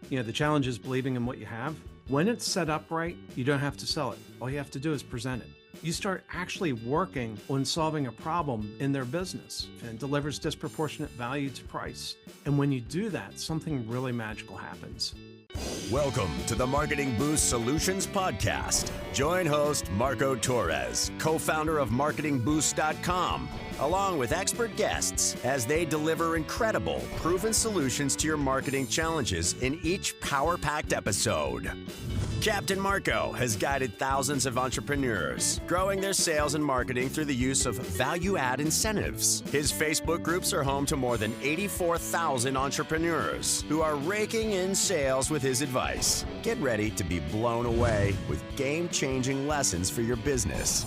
The challenge is believing in what you have. When it's set up right, you don't have to sell it. All you have to do is present it. You start actually working on solving a problem in their business, and it delivers disproportionate value to price. And when you do that, something really magical happens. Welcome to the Marketing Boost Solutions Podcast. Join host Marco Torres, co-founder of MarketingBoost.com, along with expert guests as they deliver incredible, proven solutions to your marketing challenges in each power-packed episode. Captain Marco has guided thousands of entrepreneurs, growing their sales and marketing through the use of value-add incentives. His Facebook groups are home to more than 84,000 entrepreneurs who are raking in sales with his advice. Get ready to be blown away with game-changing lessons for your business.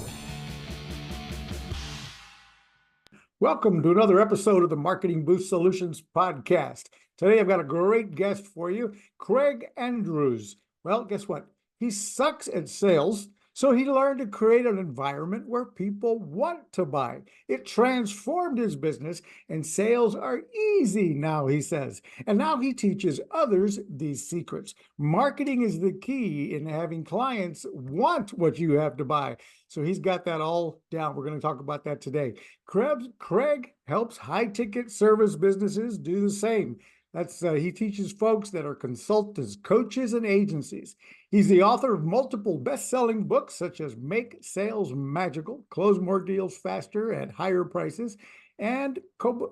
Welcome to another episode of the Marketing Boost Solutions Podcast. Today I've got a great guest for you, Craig Andrews. Well, guess what? He sucks at sales, so he learned to create an environment where people want to buy. It transformed his business, and sales are easy now, he says. And now he teaches others these secrets. Marketing is the key in having clients want what you have to buy. So he's got that all down. We're going to talk about that today. Craig helps high-ticket service businesses do the same. He teaches folks that are consultants, coaches, and agencies. He's the author of multiple best-selling books, such as Make Sales Magical, Close More Deals Faster at Higher Prices, and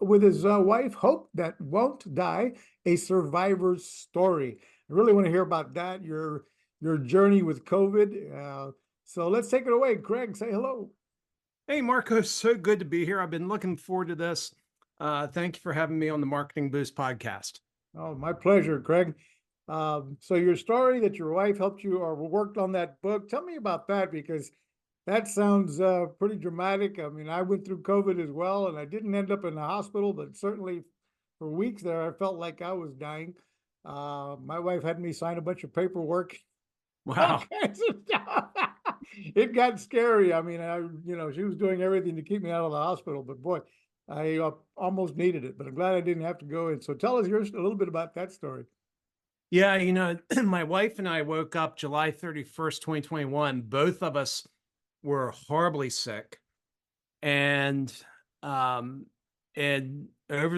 with his wife, Hope That Won't Die, A Survivor's Story. I really want to hear about that, your journey with COVID. So let's take it away. Craig, say hello. Hey, Marco, so good to be here. I've been looking forward to this. Thank you for having me on the Marketing Boost podcast. Oh, my pleasure, Craig. So your story that your wife helped you or worked on that book, tell me about that, because that sounds pretty dramatic. I mean, I went through COVID as well, and I didn't end up in the hospital, but certainly for weeks there, I felt like I was dying. My wife had me sign a bunch of paperwork. Wow. It got scary. I mean, she was doing everything to keep me out of the hospital, but boy, I almost needed it, but I'm glad I didn't have to go in. So tell us a little bit about that story. Yeah, my wife and I woke up July 31st, 2021. Both of us were horribly sick. And over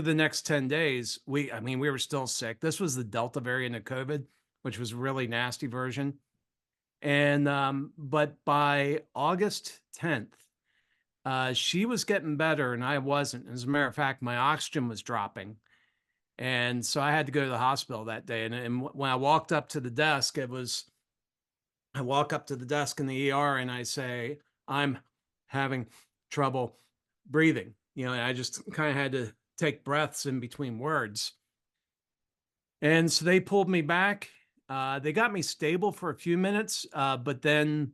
the next 10 days, we were still sick. This was the Delta variant of COVID, which was a really nasty version. And but by August 10th, she was getting better and I wasn't. As a matter of fact, my oxygen was dropping. And so I had to go to the hospital that day. And when I walked up to the desk, I walk up to the desk in the ER and I say, I'm having trouble breathing. And I just kind of had to take breaths in between words. And so they pulled me back. They got me stable for a few minutes, but then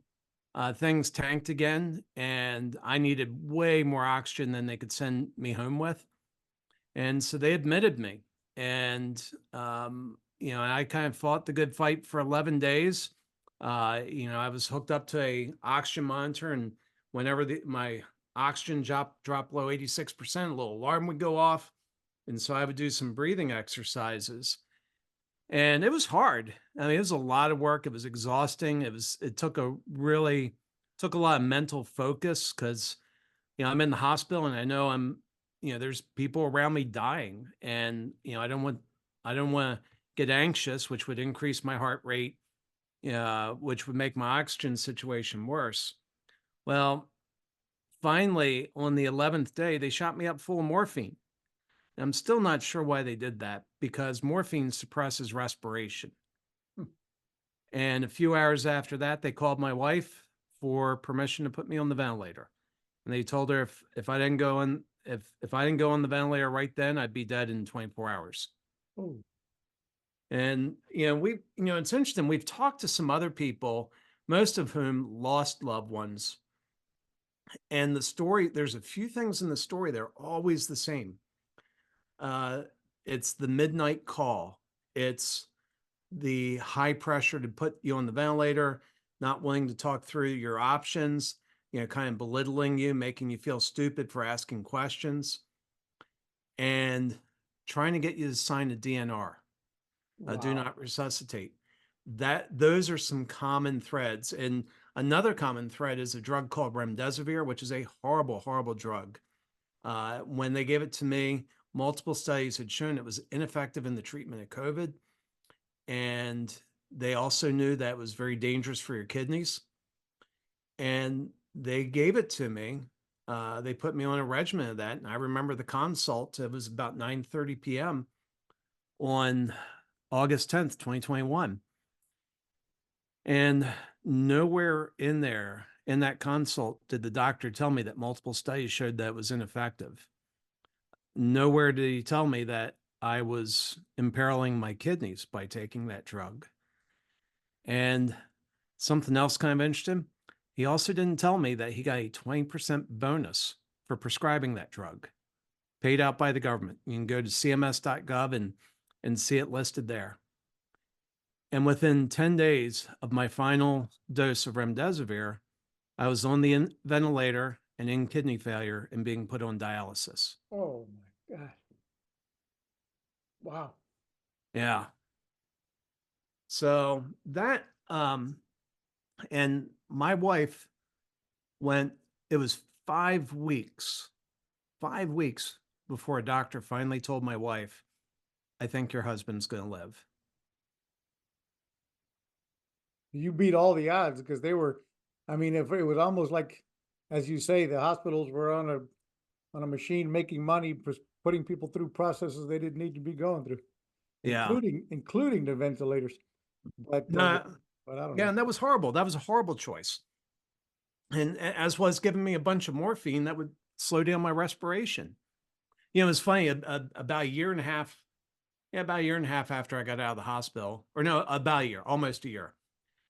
things tanked again, and I needed way more oxygen than they could send me home with. And so they admitted me. And, I kind of fought the good fight for 11 days. I was hooked up to a oxygen monitor, and whenever my oxygen dropped below 86%, a little alarm would go off. And so I would do some breathing exercises. And it was hard. I mean, it was a lot of work. It was exhausting. It took a lot of mental focus because, I'm in the hospital and I know there's people around me dying, and, I don't want to get anxious, which would increase my heart rate, which would make my oxygen situation worse. Well, finally on the 11th day, they shot me up full of morphine. I'm still not sure why they did that, because morphine suppresses respiration. And a few hours after that, they called my wife for permission to put me on the ventilator. And they told her if I didn't go on the ventilator right then, I'd be dead in 24 hours. Oh. And it's interesting. We've talked to some other people, most of whom lost loved ones. And there's a few things in the story that are always the same. It's the midnight call. It's the high pressure to put you on the ventilator, not willing to talk through your options, kind of belittling you, making you feel stupid for asking questions, and trying to get you to sign a DNR. Do Wow. not resuscitate. Those are some common threads. And another common thread is a drug called remdesivir, which is a horrible, horrible drug. When they gave it to me, multiple studies had shown it was ineffective in the treatment of COVID. And they also knew that it was very dangerous for your kidneys. And they gave it to me. They put me on a regimen of that. And I remember the consult, it was about 9:30 p.m. on August 10th, 2021. And nowhere in there, in that consult, did the doctor tell me that multiple studies showed that it was ineffective. Nowhere did he tell me that I was imperiling my kidneys by taking that drug. And something else kind of interesting, he also didn't tell me that he got a 20% bonus for prescribing that drug, paid out by the government. You can go to cms.gov and see it listed there. And within 10 days of my final dose of remdesivir, I was on the ventilator and in kidney failure and being put on dialysis. Oh my God. Wow. Yeah. So that, and my wife went, it was 5 weeks before a doctor finally told my wife, I think your husband's going to live. You beat all the odds because they were, I mean, if it was almost like, as you say, the hospitals were on a machine making money, putting people through processes they didn't need to be going through, Yeah. including the ventilators. But No, but I don't yeah, know. and that was horrible. That was a horrible choice. And as was giving me a bunch of morphine that would slow down my respiration. You know, it was funny, about a year and a half, about a year and a half after I got out of the hospital, or no, about a year, almost a year.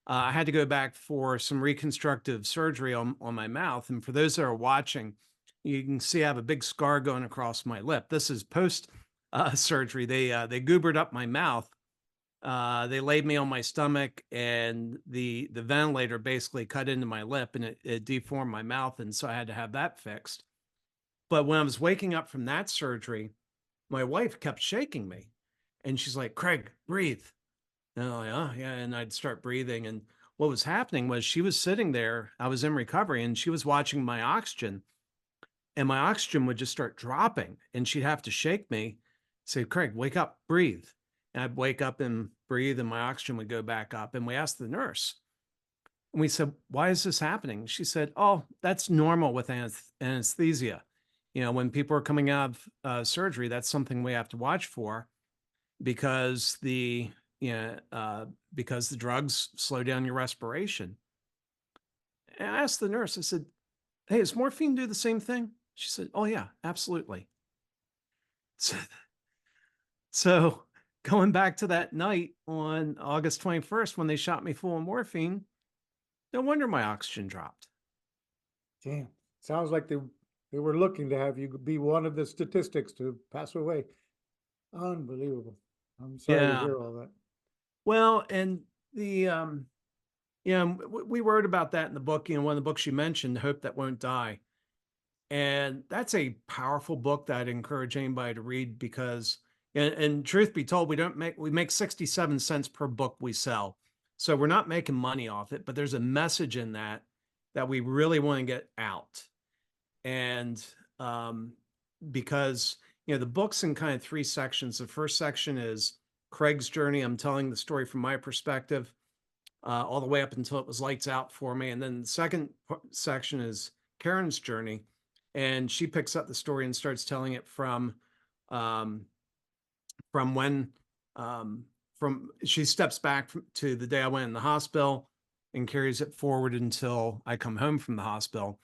I had to go back for some reconstructive surgery on my mouth. And for those that are watching, you can see I have a big scar going across my lip. This is post surgery. They goobered up my mouth. They laid me on my stomach, and the ventilator basically cut into my lip, and it deformed my mouth. And so I had to have that fixed. But when I was waking up from that surgery, my wife kept shaking me, and she's like, Craig, breathe. And I'm like, oh, yeah. And I'd start breathing. And what was happening was she was sitting there, I was in recovery, and she was watching my oxygen, and my oxygen would just start dropping. And she'd have to shake me, say, Craig, wake up, breathe. And I'd wake up and breathe, and my oxygen would go back up. And we asked the nurse, and we said, why is this happening? She said, oh, that's normal with anesthesia. You know, when people are coming out of surgery, that's something we have to watch for because because the drugs slow down your respiration. And I asked the nurse, I said, hey, does morphine do the same thing? She said, oh, yeah, absolutely. So going back to that night on August 21st, when they shot me full of morphine, no wonder my oxygen dropped. Damn. Sounds like they were looking to have you be one of the statistics to pass away. Unbelievable. I'm sorry to Yeah. hear all that. Well, and we wrote about that in the book, one of the books you mentioned, Hope That Won't Die. And that's a powerful book that I'd encourage anybody to read because, and truth be told, we make 67 cents per book we sell. So we're not making money off it, but there's a message in that we really want to get out. And because, the book's in kind of three sections. The first section is Craig's journey. I'm telling the story from my perspective, all the way up until it was lights out for me. And then the second section is Karen's journey. And she picks up the story and starts telling it from when she steps back to the day I went in the hospital and carries it forward until I come home from the hospital.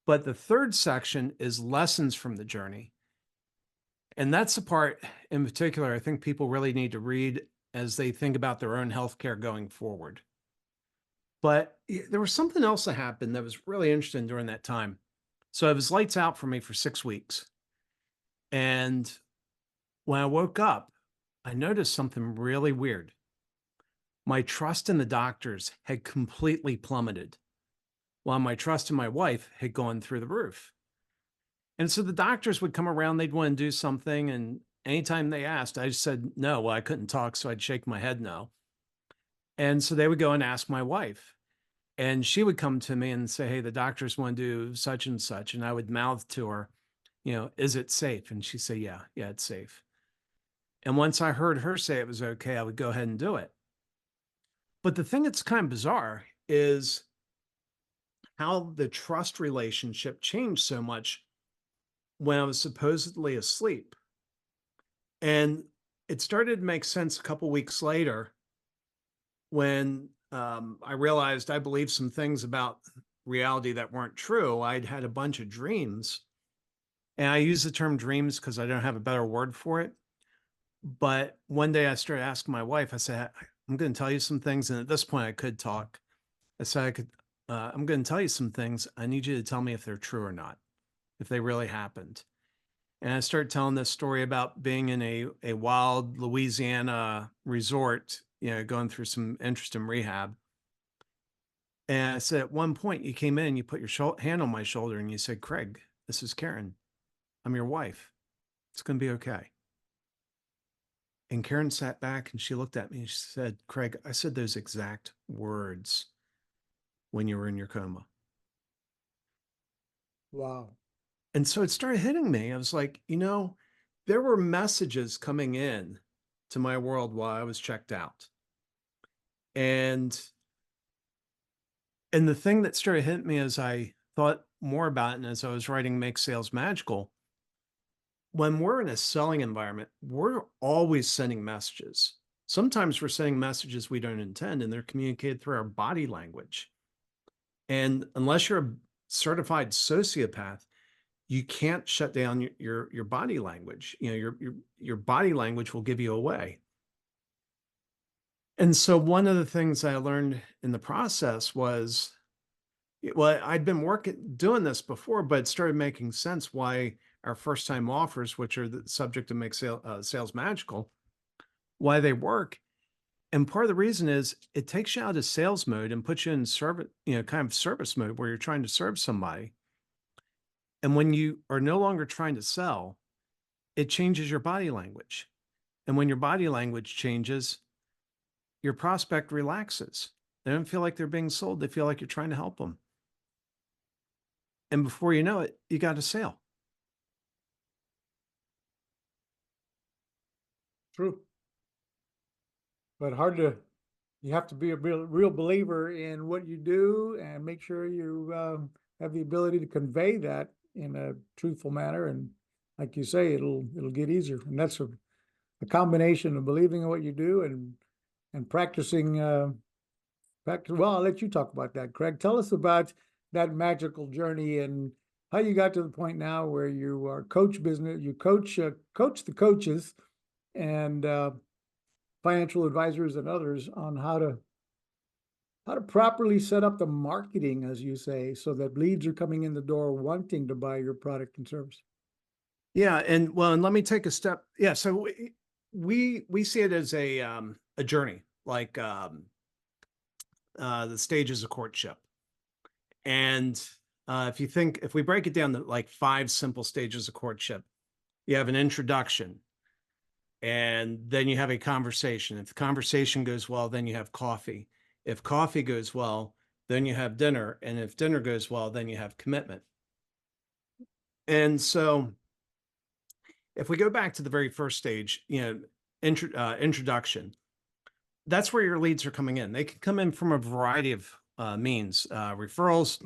But the third section is lessons from the journey. And that's the part in particular I think people really need to read as they think about their own healthcare going forward. But there was something else that happened that was really interesting during that time. So it was lights out for me for 6 weeks. And when I woke up, I noticed something really weird. My trust in the doctors had completely plummeted, while my trust in my wife had gone through the roof. And so the doctors would come around, they'd want to do something, and anytime they asked, I just said no. Well, I couldn't talk, so I'd shake my head no. And so they would go and ask my wife. And she would come to me and say, hey, the doctors want to do such and such. And I would mouth to her, is it safe? And she'd say, yeah, it's safe. And once I heard her say it was okay, I would go ahead and do it. But the thing that's kind of bizarre is how the trust relationship changed so much when I was supposedly asleep. And it started to make sense a couple weeks later when I realized I believed some things about reality that weren't true. I'd had a bunch of dreams, and I use the term dreams because I don't have a better word for it. But one day I started asking my wife, I said, I'm going to tell you some things. And at this point I could talk. I said, I'm going to tell you some things. I need you to tell me if they're true or not, if they really happened. And I started telling this story about being in a wild Louisiana resort, going through some interesting rehab. And I said, at one point you came in, you put your hand on my shoulder and you said, Craig, this is Karen. I'm your wife. It's going to be okay. And Karen sat back and she looked at me and she said, Craig, I said those exact words when you were in your coma. Wow. And so it started hitting me. I was like, there were messages coming in to my world while I was checked out. And the thing that started hitting me as I thought more about it and as I was writing Make Sales Magical, when we're in a selling environment, we're always sending messages. Sometimes we're sending messages we don't intend, and they're communicated through our body language. And unless you're a certified sociopath, you can't shut down your body language. Your body language will give you away. And so one of the things I learned in the process was, well, I'd been doing this before, but it started making sense why our first time offers, which are the subject of Make Sales Magical, why they work. And part of the reason is it takes you out of sales mode and puts you in service, kind of service mode where you're trying to serve somebody. And when you are no longer trying to sell, it changes your body language. And when your body language changes, your prospect relaxes. They don't feel like they're being sold. They feel like you're trying to help them. And before you know it, you got a sale. True. But you have to be a real believer in what you do and make sure you have the ability to convey that in a truthful manner. And like you say, it'll get easier. And that's a combination of believing in what you do and practicing. Well, I'll let you talk about that, Craig. Tell us about that magical journey and how you got to the point now where you are coach business. You coach the coaches and financial advisors and others on how to properly set up the marketing, as you say, so that leads are coming in the door wanting to buy your product and service. Yeah, and let me take a step. Yeah, so we see it as a journey, like the stages of courtship. And if we break it down to like 5 simple stages of courtship, you have an introduction, and then you have a conversation. If the conversation goes well, then you have coffee. If coffee goes well, then you have dinner. And if dinner goes well, then you have commitment. And so if we go back to the very first stage, introduction, that's where your leads are coming in. They can come in from a variety of means, referrals,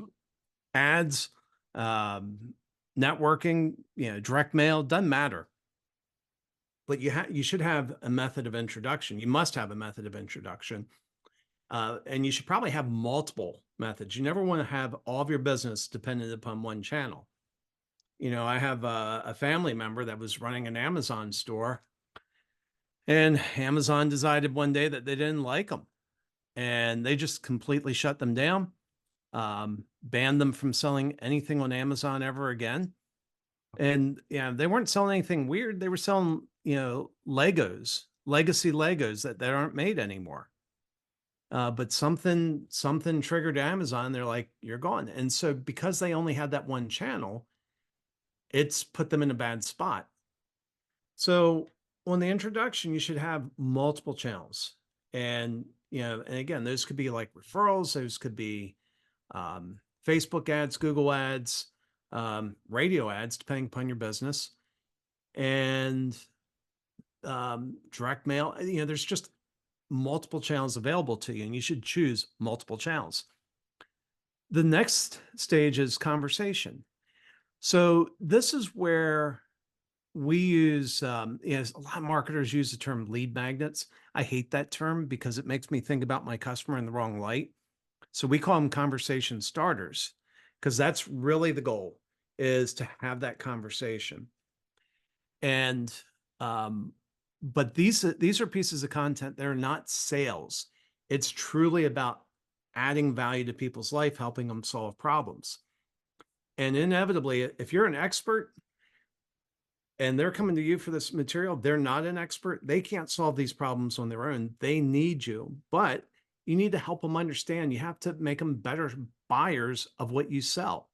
ads, networking, direct mail, doesn't matter. But you should have a method of introduction. You must have a method of introduction. And you should probably have multiple methods. You never want to have all of your business dependent upon one channel. I have a family member that was running an Amazon store, and Amazon decided one day that they didn't like them, and they just completely shut them down, banned them from selling anything on Amazon ever again. And they weren't selling anything weird. They were selling, Legos, legacy Legos that aren't made anymore. But something triggered Amazon. They're like, you're gone. And so because they only had that one channel, it's put them in a bad spot. So on the introduction, you should have multiple channels. And, and again, those could be like referrals, those could be Facebook ads, Google ads, radio ads, depending upon your business, and direct mail. There's just multiple channels available to you, and you should choose multiple channels. The next stage is conversation. So this is where we use, a lot of marketers use the term lead magnets. I hate that term because it makes me think about my customer in the wrong light. So we call them conversation starters, because that's really the goal, is to have that conversation. And, but these are pieces of content. They're not sales. It's truly about adding value to people's life, helping them solve problems. And inevitably, if you're an expert and they're coming to you for this material, they're not an expert. They can't solve these problems on their own. They need you, but you need to help them understand. You have to make them better buyers of what you sell.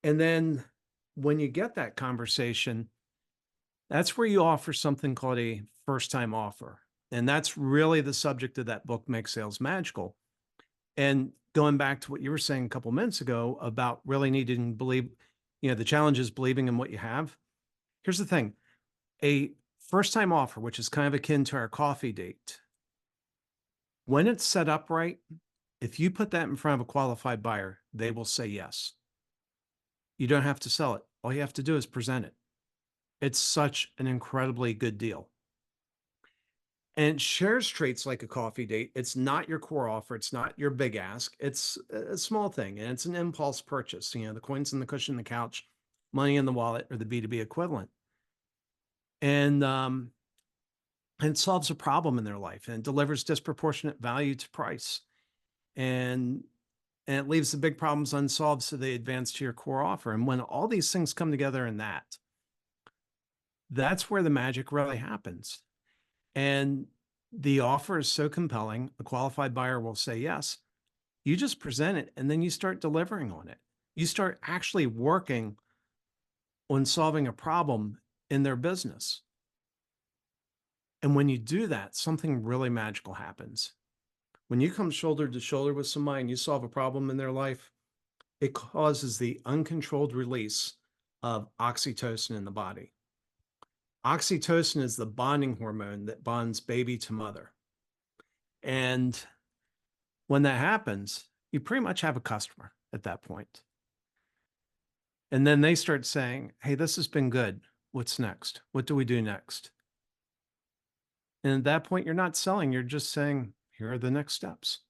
And then when you get that conversation, that's where you offer something called a first-time offer. And that's really the subject of that book, Make Sales Magical. And going back to what you were saying a couple minutes ago about really needing to believe, the challenge is believing in what you have. Here's the thing. A first-time offer, which is kind of akin to our coffee date, when it's set up right, if you put that in front of a qualified buyer, they will say yes. You don't have to sell it. All you have to do is present it. It's such an incredibly good deal. And it shares traits like a coffee date. It's not your core offer. It's not your big ask. It's a small thing, and it's an impulse purchase. The coins in the cushion, the couch, money in the wallet, or the B2B equivalent. And it solves a problem in their life, and it delivers disproportionate value to price. And it leaves the big problems unsolved, so they advance to your core offer. And when all these things come together in that's where the magic really happens. And the offer is so compelling, a qualified buyer will say yes. You just present it, and then you start delivering on it. You start actually working on solving a problem in their business. And when you do that, something really magical happens. When you come shoulder to shoulder with somebody and you solve a problem in their life, it causes the uncontrolled release of oxytocin in the body. Oxytocin is the bonding hormone that bonds baby to mother. And when that happens, you pretty much have a customer at that point. And then they start saying, hey, this has been good. What's next? What do we do next? And at that point, you're not selling. You're just saying, here are the next steps.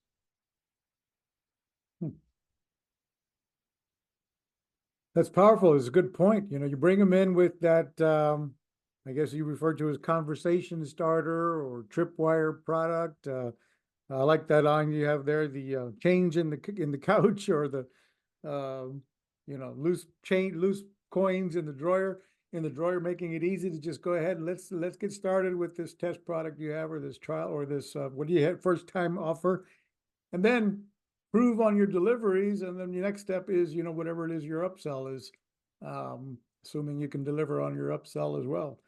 That's powerful. It's a good point. You bring them in with that, I guess you referred to as conversation starter or tripwire product. I like that line you have there, the change in the couch, or the loose coins in the drawer, making it easy to just go ahead and let's get started with this test product you have, or this trial, or this what do you have, first time offer, and then prove on your deliveries. And then the next step is whatever it is your upsell is, assuming you can deliver on your upsell as well.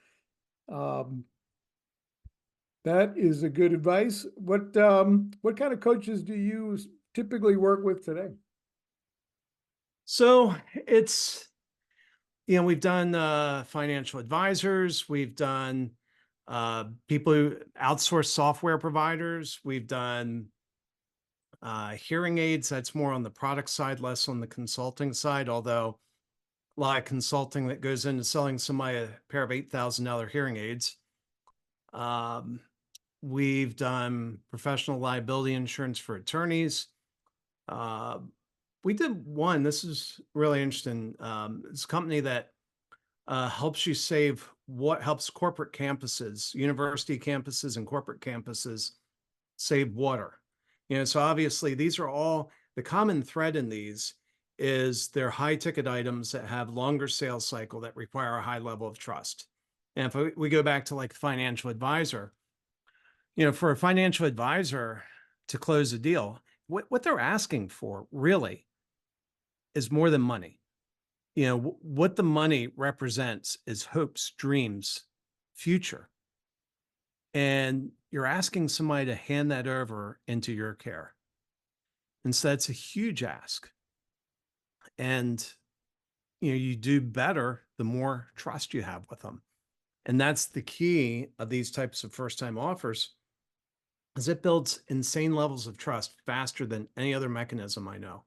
That is a good advice. What kind of coaches do you typically work with today? So it's, we've done financial advisors, we've done people who outsource software providers, we've done hearing aids. That's more on the product side, less on the consulting side, although a lot of consulting that goes into selling somebody a pair of $8,000 hearing aids. We've done professional liability insurance for attorneys. We did one, this is really interesting. It's a company that helps you save, helps corporate campuses, university campuses and corporate campuses save water. So obviously these are all, the common thread in these is they're high ticket items that have longer sales cycle that require a high level of trust. And if we go back to like financial advisor, for a financial advisor to close a deal, what they're asking for really is more than money. what the money represents is hopes, dreams, future. And you're asking somebody to hand that over into your care. And so that's a huge ask. And, you do better the more trust you have with them. And that's the key of these types of first-time offers, is it builds insane levels of trust faster than any other mechanism I know.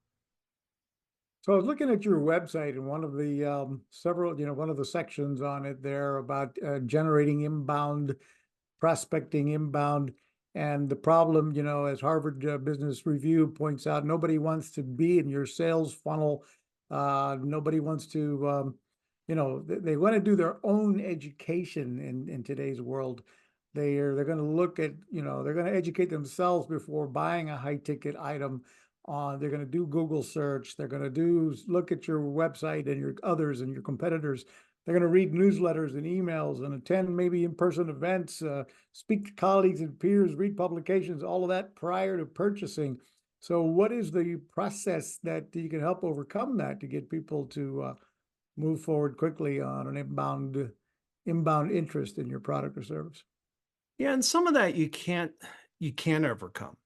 So I was looking at your website, and one of the several, one of the sections on it there about generating inbound, prospecting inbound, and the problem, as Harvard Business Review points out, nobody wants to be in your sales funnel. Nobody wants to, they want to do their own education in today's world. They're going to look at, they're going to educate themselves before buying a high ticket item. They're going to do Google search. They're going to look at your website and your others and your competitors. They're going to read newsletters and emails and attend maybe in-person events, speak to colleagues and peers, read publications, all of that prior to purchasing. So what is the process that you can help overcome that to get people to move forward quickly on an inbound interest in your product or service? Yeah, and some of that you can't overcome.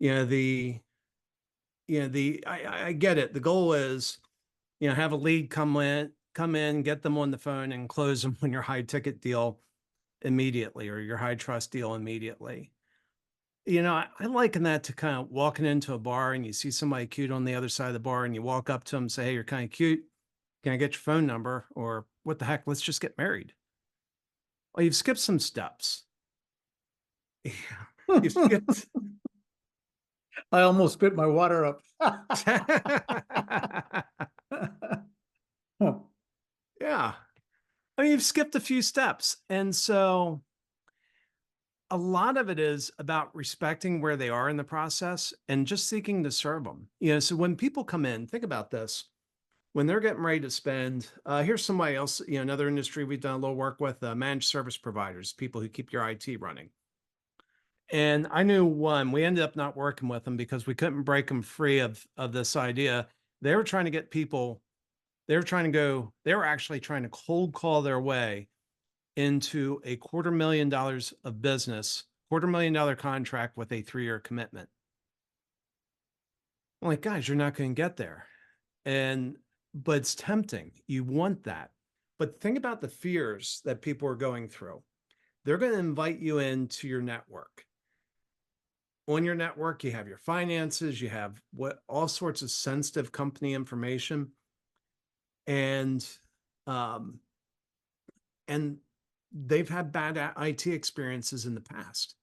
I get it. The goal is, have a lead come in, get them on the phone and close them on your high ticket deal immediately or your high trust deal immediately. I liken that to kind of walking into a bar and you see somebody cute on the other side of the bar and you walk up to them and say, "Hey, you're kind of cute. Can I get your phone number?" Or, "What the heck? Let's just get married." Well, you've skipped some steps. You've skipped. I almost spit my water up. Yeah. I mean, you've skipped a few steps. And so a lot of it is about respecting where they are in the process and just seeking to serve them. So when people come in, think about this. When they're getting ready to spend, here's somebody else, another industry we've done a little work with, managed service providers, people who keep your IT running. And I knew one, we ended up not working with them because we couldn't break them free of this idea. They were trying to get people, they were actually trying to cold call their way into a $250,000 of business, $250,000 contract with a 3-year commitment. I'm like, guys, you're not going to get there. But it's tempting. You want that. But think about the fears that people are going through. They're going to invite you into your network. On your network, you have your finances, you have all sorts of sensitive company information. And they've had bad IT experiences in the past.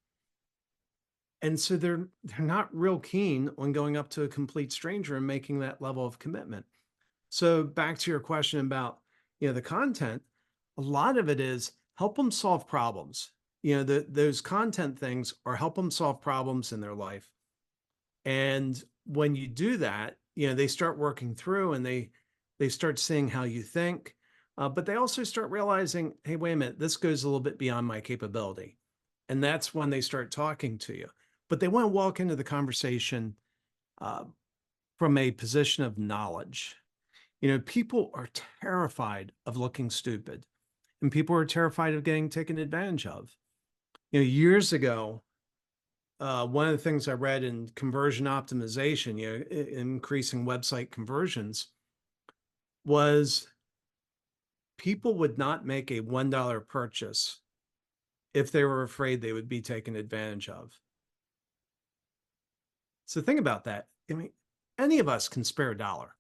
And so they're not real keen on going up to a complete stranger and making that level of commitment. So back to your question about, the content, a lot of it is help them solve problems. Those content things are help them solve problems in their life. And when you do that, they start working through and they start seeing how you think. But they also start realizing, hey, wait a minute, this goes a little bit beyond my capability. And that's when they start talking to you. But they want to walk into the conversation from a position of knowledge. People are terrified of looking stupid, and people are terrified of getting taken advantage of. Years ago, one of the things I read in conversion optimization, increasing website conversions, was people would not make a $1 purchase if they were afraid they would be taken advantage of. So think about that. I mean, any of us can spare a dollar.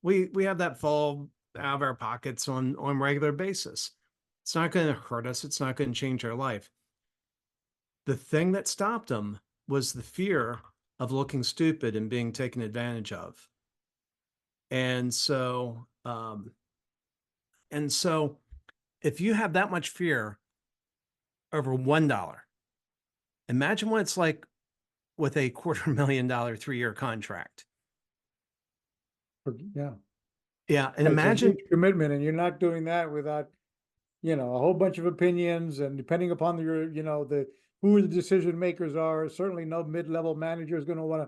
We have that fall out of our pockets on regular basis. It's not going to hurt us. It's not going to change our life. The thing that stopped them was the fear of looking stupid and being taken advantage of. And so if you have that much fear over $1, imagine what it's like with a $250,000 3-year contract. Yeah. Yeah. And imagine commitment, and you're not doing that without, a whole bunch of opinions, and depending upon who the decision makers are, certainly no mid-level manager is going to want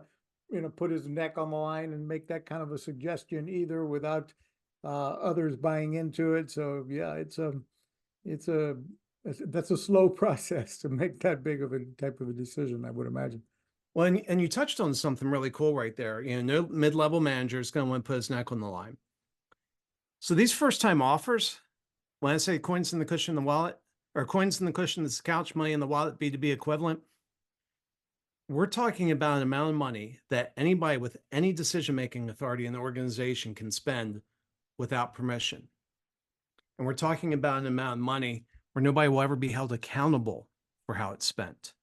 to, put his neck on the line and make that kind of a suggestion either without others buying into it. So yeah, that's a slow process to make that big of a type of a decision, I would imagine. Well, and you touched on something really cool right there. No mid-level manager is going to want to put his neck on the line. So these first-time offers, when I say coins in the cushion of the wallet, or coins in the cushion of the couch, money in the wallet, B2B equivalent, we're talking about an amount of money that anybody with any decision-making authority in the organization can spend without permission. And we're talking about an amount of money where nobody will ever be held accountable for how it's spent.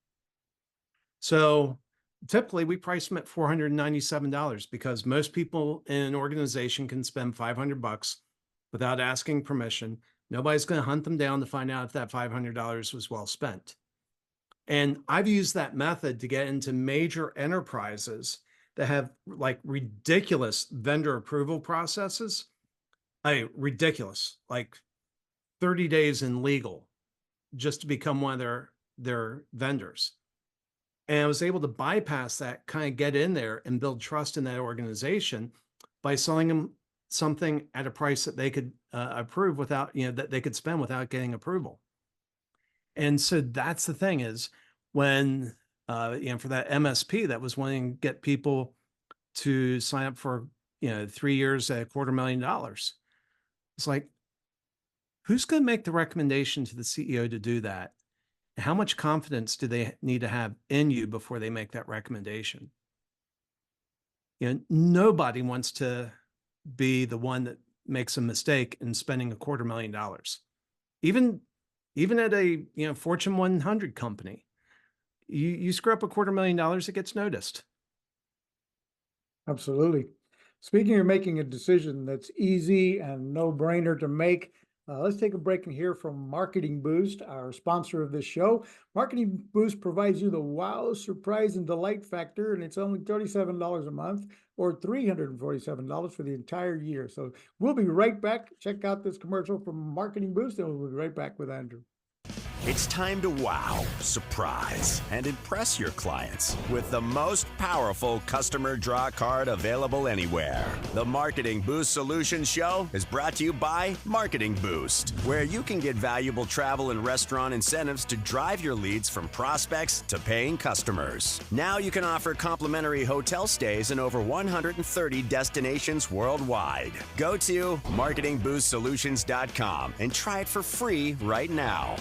So typically we price them at $497 because most people in an organization can spend $500 without asking permission. Nobody's going to hunt them down to find out if that $500 was well spent. And I've used that method to get into major enterprises that have like ridiculous vendor approval processes. Ridiculous, like 30 days in legal just to become one of their vendors. And I was able to bypass that, kind of get in there and build trust in that organization by selling them something at a price that they could approve without, that they could spend without getting approval. And so that's the thing is when, for that MSP that was wanting to get people to sign up for, 3 years at $250,000. It's like, who's going to make the recommendation to the CEO to do that? How much confidence do they need to have in you before they make that recommendation? Nobody wants to be the one that makes a mistake in spending $250,000. Even at a Fortune 100 company, you screw up $250,000, it gets noticed. Absolutely. Speaking of making a decision that's easy and no-brainer to make, let's take a break and hear from Marketing Boost, our sponsor of this show. Marketing Boost provides you the wow, surprise, and delight factor, and it's only $37 a month or $347 for the entire year. So we'll be right back. Check out this commercial from Marketing Boost, and we'll be right back with Andrew. It's time to wow, surprise, and impress your clients with the most powerful customer draw card available anywhere. The Marketing Boost Solutions Show is brought to you by Marketing Boost, where you can get valuable travel and restaurant incentives to drive your leads from prospects to paying customers. Now you can offer complimentary hotel stays in over 130 destinations worldwide. Go to marketingboostsolutions.com and try it for free right now.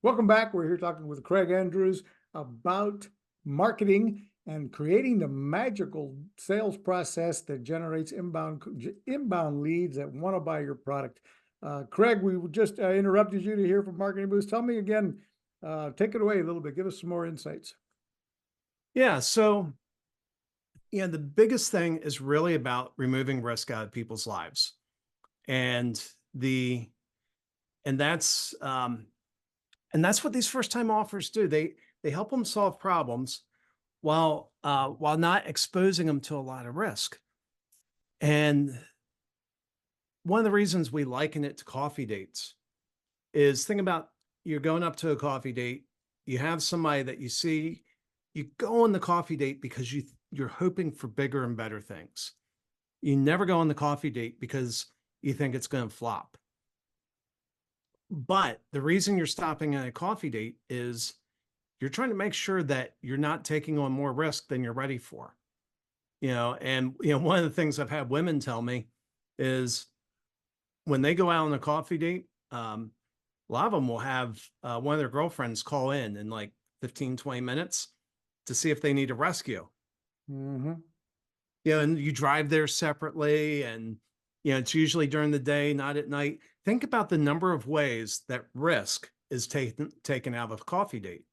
Welcome back. We're here talking with Craig Andrews about marketing and creating the magical sales process that generates inbound leads that want to buy your product. Craig, we just interrupted you to hear from Marketing Boost. Tell me again, take it away a little bit. Give us some more insights. Yeah. So, the biggest thing is really about removing risk out of people's lives. And that's what these first-time offers do. They help them solve problems while not exposing them to a lot of risk. And one of the reasons we liken it to coffee dates is think about you're going up to a coffee date, you have somebody that you see, you go on the coffee date because you're hoping for bigger and better things. You never go on the coffee date because you think it's going to flop. But the reason you're stopping at a coffee date is you're trying to make sure that you're not taking on more risk than you're ready for. And one of the things I've had women tell me is when they go out on a coffee date, a lot of them will have one of their girlfriends call in like 15, 20 minutes to see if they need a rescue. Mm-hmm. And you drive there separately and, it's usually during the day, not at night. Think about the number of ways that risk is taken out of a coffee date.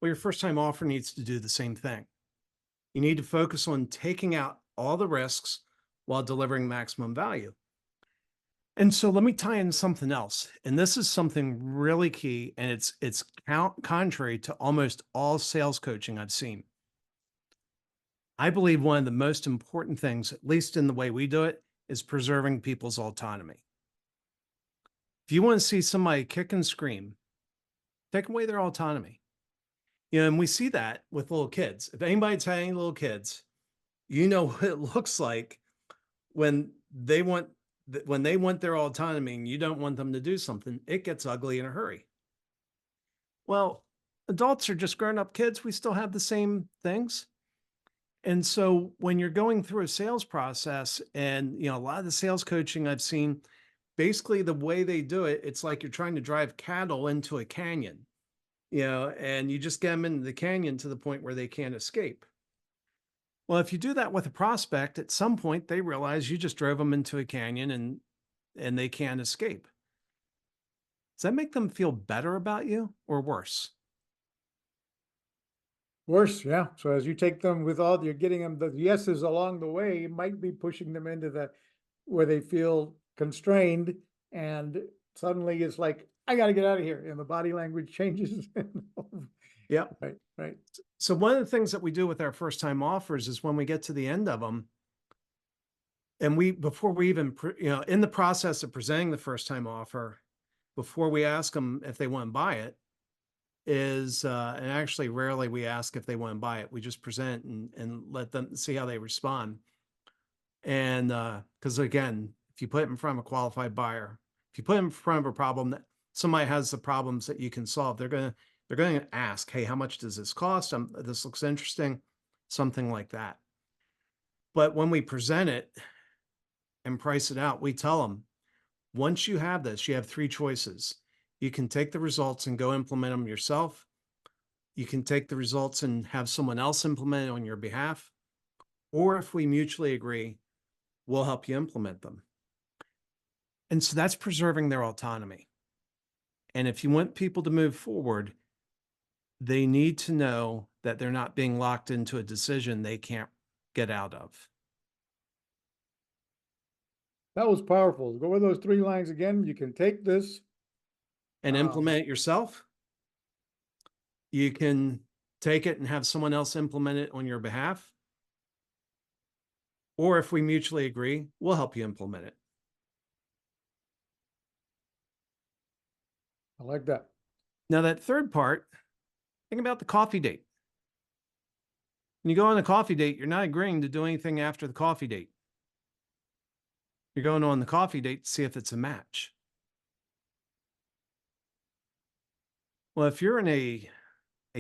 Well, your first-time offer needs to do the same thing. You need to focus on taking out all the risks while delivering maximum value. And so let me tie in something else. And this is something really key, and it's contrary to almost all sales coaching I've seen. I believe one of the most important things, at least in the way we do it, is preserving people's autonomy. If you want to see somebody kick and scream, take away their autonomy. You know, and we see that with little kids. If anybody's had any little kids, you know what it looks like when they want when they want their autonomy and you don't want them to do something, it gets ugly in a hurry. Well, adults are just grown-up kids. We still have the same things. And so when you're going through a sales process and, you know, a lot of the sales coaching I've seen, basically the way they do it, it's like you're trying to drive cattle into a canyon, you know, and you just get them into the canyon to the point where they can't escape. Well, if you do that with a prospect, at some point they realize you just drove them into a canyon and they can't escape. Does that make them feel better about you or worse? Worse, yeah. So as you take them with all, you're getting them the yeses along the way, you might be pushing them into the where they feel constrained, and suddenly it's like, I got to get out of here, and the body language changes. Yeah. Right, right. So one of the things that we do with our first time offers is when we get to the end of them, and before we even, you know, in the process of presenting the first time offer, before we ask them if they want to buy it, and actually rarely we ask if they want to buy it. We just present and let them see how they respond. And because again, if you put it in front of a qualified buyer, if you put it in front of a problem that somebody has the problems that you can solve, they're going to ask, hey, how much does this cost? This looks interesting, something like that. But when we present it and price it out, we tell them, once you have this, you have three choices. You can take the results and go implement them yourself. You can take the results and have someone else implement it on your behalf. Or if we mutually agree, we'll help you implement them. And so that's preserving their autonomy. And if you want people to move forward, they need to know that they're not being locked into a decision they can't get out of. That was powerful. Go with those three lines again. You can take this And implement it yourself. You can take it and have someone else implement it on your behalf. Or if we mutually agree, we'll help you implement it. I like that. Now, that third part, think about the coffee date. When you go on a coffee date, you're not agreeing to do anything after the coffee date. You're going on the coffee date to see if it's a match. Well, if you're in a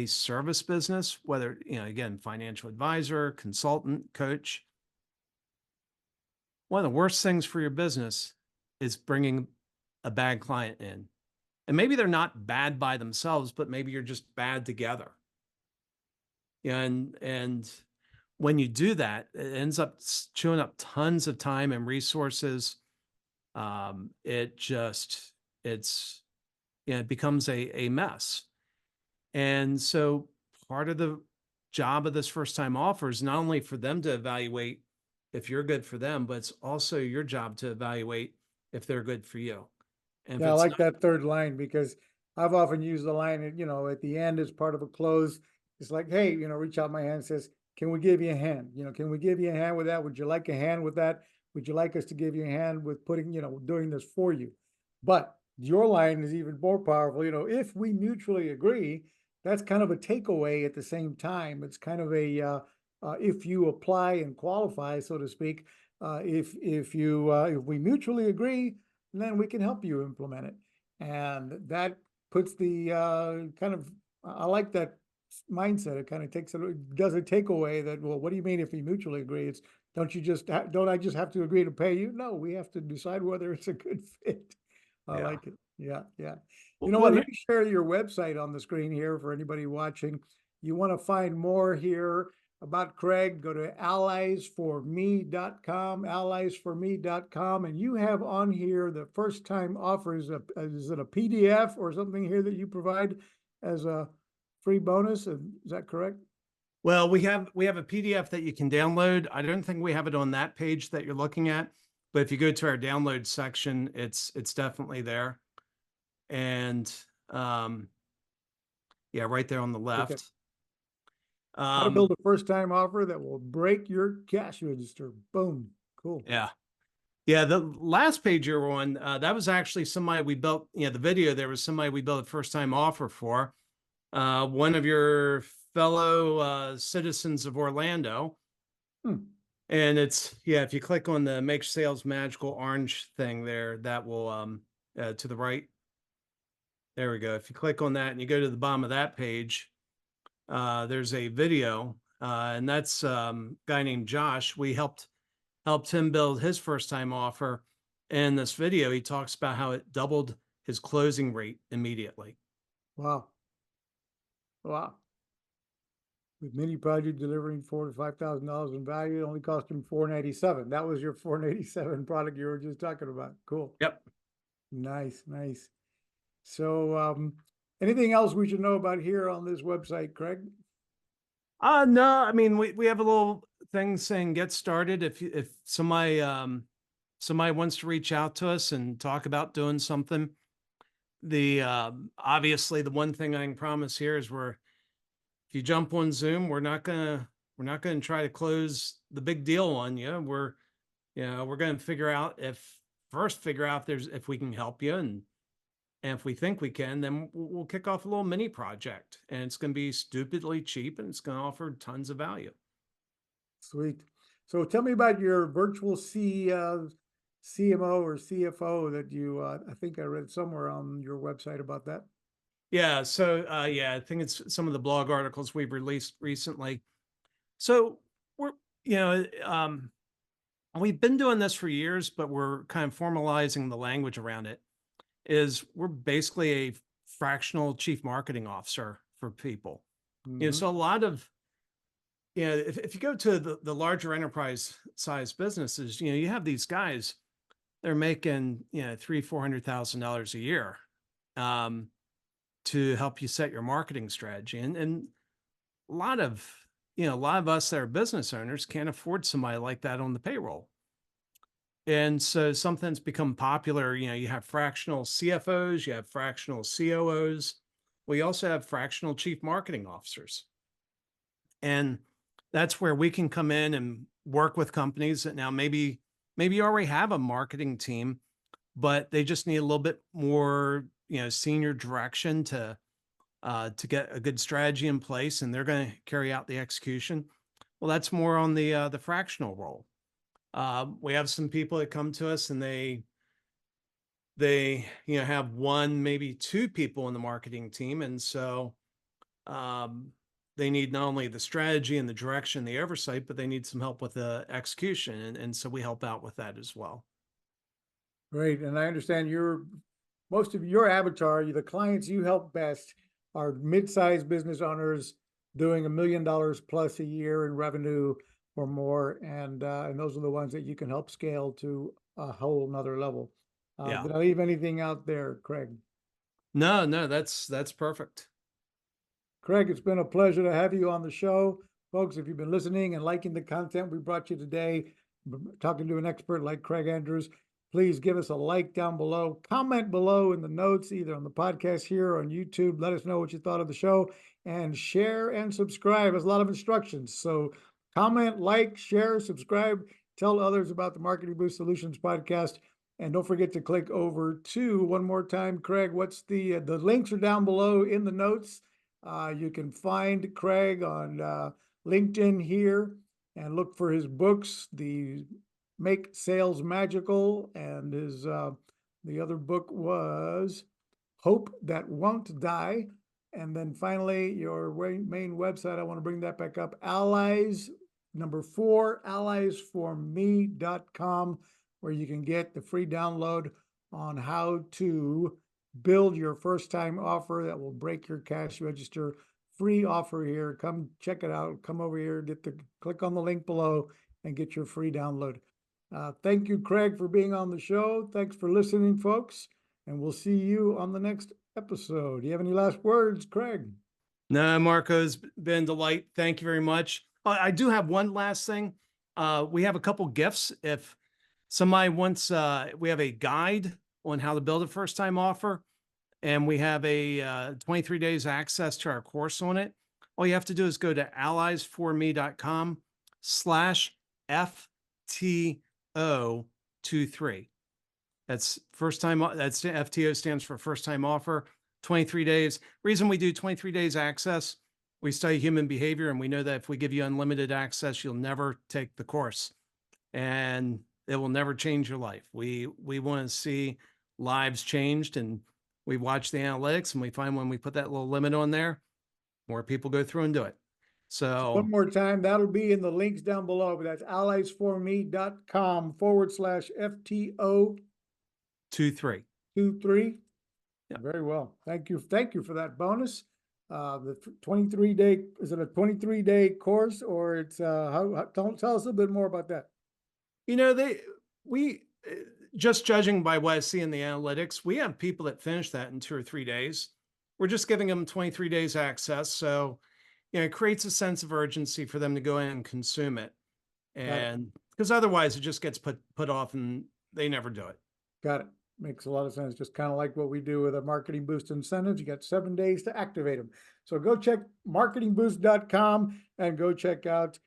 service business, whether, you know, again, financial advisor, consultant, coach, one of the worst things for your business is bringing a bad client in. And maybe they're not bad by themselves, but maybe you're just bad together. Yeah, and when you do that, it ends up chewing up tons of time and resources. It becomes a mess. And so part of the job of this first time offer is not only for them to evaluate if you're good for them, but it's also your job to evaluate if they're good for you. And Yeah, I like that third line, because I've often used the line, you know, at the end as part of a close. It's like, hey, you know, reach out my hand, says, can we give you a hand? You know, can we give you a hand with that? Would you like a hand with that? Would you like us to give you a hand with putting, you know, doing this for you? But your line is even more powerful. You know, if we mutually agree, that's kind of a takeaway at the same time. It's kind of a, if you apply and qualify, so to speak, if we mutually agree, then we can help you implement it. And that puts the kind of, I like that mindset. It kind of does a takeaway that, well, what do you mean if we mutually agree? It's, don't I just have to agree to pay you? No, we have to decide whether it's a good fit. I like it. Yeah, yeah. You know what? Let me share your website on the screen here for anybody watching. You want to find more here about Craig, go to alliesforme.com, alliesforme.com, and you have on here the first time offers. Is it a PDF or something here that you provide as a free bonus? Is that correct? Well, we have a PDF that you can download. I don't think we have it on that page that you're looking at, but if you go to our download section, it's definitely there. And yeah, right there on the left. Okay. How to build a first-time offer that will break your cash register. Boom. Cool. Yeah. Yeah, the last page you were on, that was actually somebody we built, you know, the video, there was somebody we built a first-time offer for. one of your fellow citizens of Orlando. Hmm. And it's, yeah, if you click on the make sales magical orange thing there, that will, to the right. There we go. If you click on that and you go to the bottom of that page, there's a video, and that's guy named Josh. We helped him build his first time offer. In this video, he talks about how it doubled his closing rate immediately. Wow. Wow. With many projects delivering $4,000 to $5,000 in value, it only cost him $497. That was your $487 product you were just talking about. Cool. Yep. Nice, nice. So, anything else we should know about here on this website, Craig? No, I mean, we have a little thing saying get started. If somebody somebody wants to reach out to us and talk about doing something, the obviously the one thing I can promise here is if you jump on Zoom, we're not gonna try to close the big deal on you. We're gonna figure out if we can help you, and if we think we can, then we'll kick off a little mini project, and it's going to be stupidly cheap, and it's going to offer tons of value. Sweet. So tell me about your virtual CMO or CFO that you, I think I read somewhere on your website about that. Yeah. So, yeah, I think it's some of the blog articles we've released recently. So we're, we've been doing this for years, but we're kind of formalizing the language around it. We're basically a fractional chief marketing officer for people. So a lot of, if you go to the larger enterprise size businesses, you have these guys, they're making, $300,000-$400,000 a year, to help you set your marketing strategy. And a lot of us that are business owners can't afford somebody like that on the payroll. And so something's become popular. You have fractional CFOs, you have fractional COOs. We also have fractional chief marketing officers. And that's where we can come in and work with companies that now maybe you already have a marketing team, but they just need a little bit more, senior direction to get a good strategy in place, and they're going to carry out the execution. Well, that's more on the fractional role. We have some people that come to us and they have one, maybe two people in the marketing team. And so they need not only the strategy and the direction, the oversight, but they need some help with the execution. And so we help out with that as well. Great. And I understand most of your avatar, the clients you help best are mid-sized business owners doing $1 million plus a year in revenue or more, and those are the ones that you can help scale to a whole nother level. Yeah. Did I leave anything out there, Craig? No, that's perfect. Craig, it's been a pleasure to have you on the show. Folks, if you've been listening and liking the content we brought you today, talking to an expert like Craig Andrews, please give us a like down below, comment below in the notes, either on the podcast here or on YouTube. Let us know what you thought of the show, and share and subscribe. There's a lot of instructions. So comment, like, share, subscribe, tell others about the Marketing Boost Solutions podcast. And don't forget to click over to, one more time, Craig, what's the links are down below in the notes. You can find Craig on LinkedIn here and look for his books, the Make Sales Magical, and his the other book was Hope That Won't Die. And then finally, your main website, I want to bring that back up, alliesforme.com, where you can get the free download on how to build your first time offer that will break your cash register. Free offer here. Come check it out. Come over here, click on the link below and get your free download. Thank you, Craig, for being on the show. Thanks for listening, folks. And we'll see you on the next episode. Do you have any last words, Craig? No, Marco, it's been a delight. Thank you very much. I do have one last thing. We have a couple gifts. If somebody wants, we have a guide on how to build a first-time offer, and we have a 23 days access to our course on it. All you have to do is go to alliesforme.com/FTO23. That's FTO stands for first time offer. 23 days. Reason we do 23 days access, we study human behavior, and we know that if we give you unlimited access, you'll never take the course, and it will never change your life. We want to see lives changed, and we watch the analytics, and we find when we put that little limit on there, more people go through and do it. So one more time, that'll be in the links down below, but that's alliesforme.com/FTO 23. Yeah. Very well. Thank you. Thank you for that bonus. The 23-day, is it a 23-day course, or it's tell us a little bit more about that. You know, we just judging by what I see in the analytics, we have people that finish that in 2 or 3 days. We're just giving them 23 days access. So, you know, it creates a sense of urgency for them to go in and consume it. And because otherwise it just gets put off and they never do it. Got it. Makes a lot of sense. Just kind of like what we do with a marketing boost incentives. You got 7 days to activate them. So go check marketingboost.com and go check out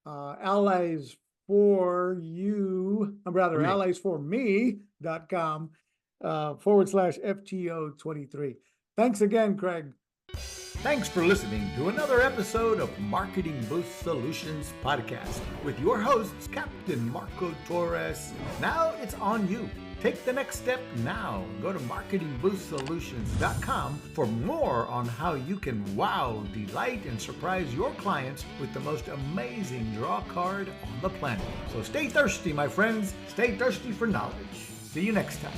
alliesforme.com /FTO23. Thanks again, Craig. Thanks for listening to another episode of Marketing Boost Solutions Podcast with your hosts, Captain Marco Torres. Now it's on you. Take the next step now. Go to marketingboostsolutions.com for more on how you can wow, delight, and surprise your clients with the most amazing draw card on the planet. So stay thirsty, my friends. Stay thirsty for knowledge. See you next time.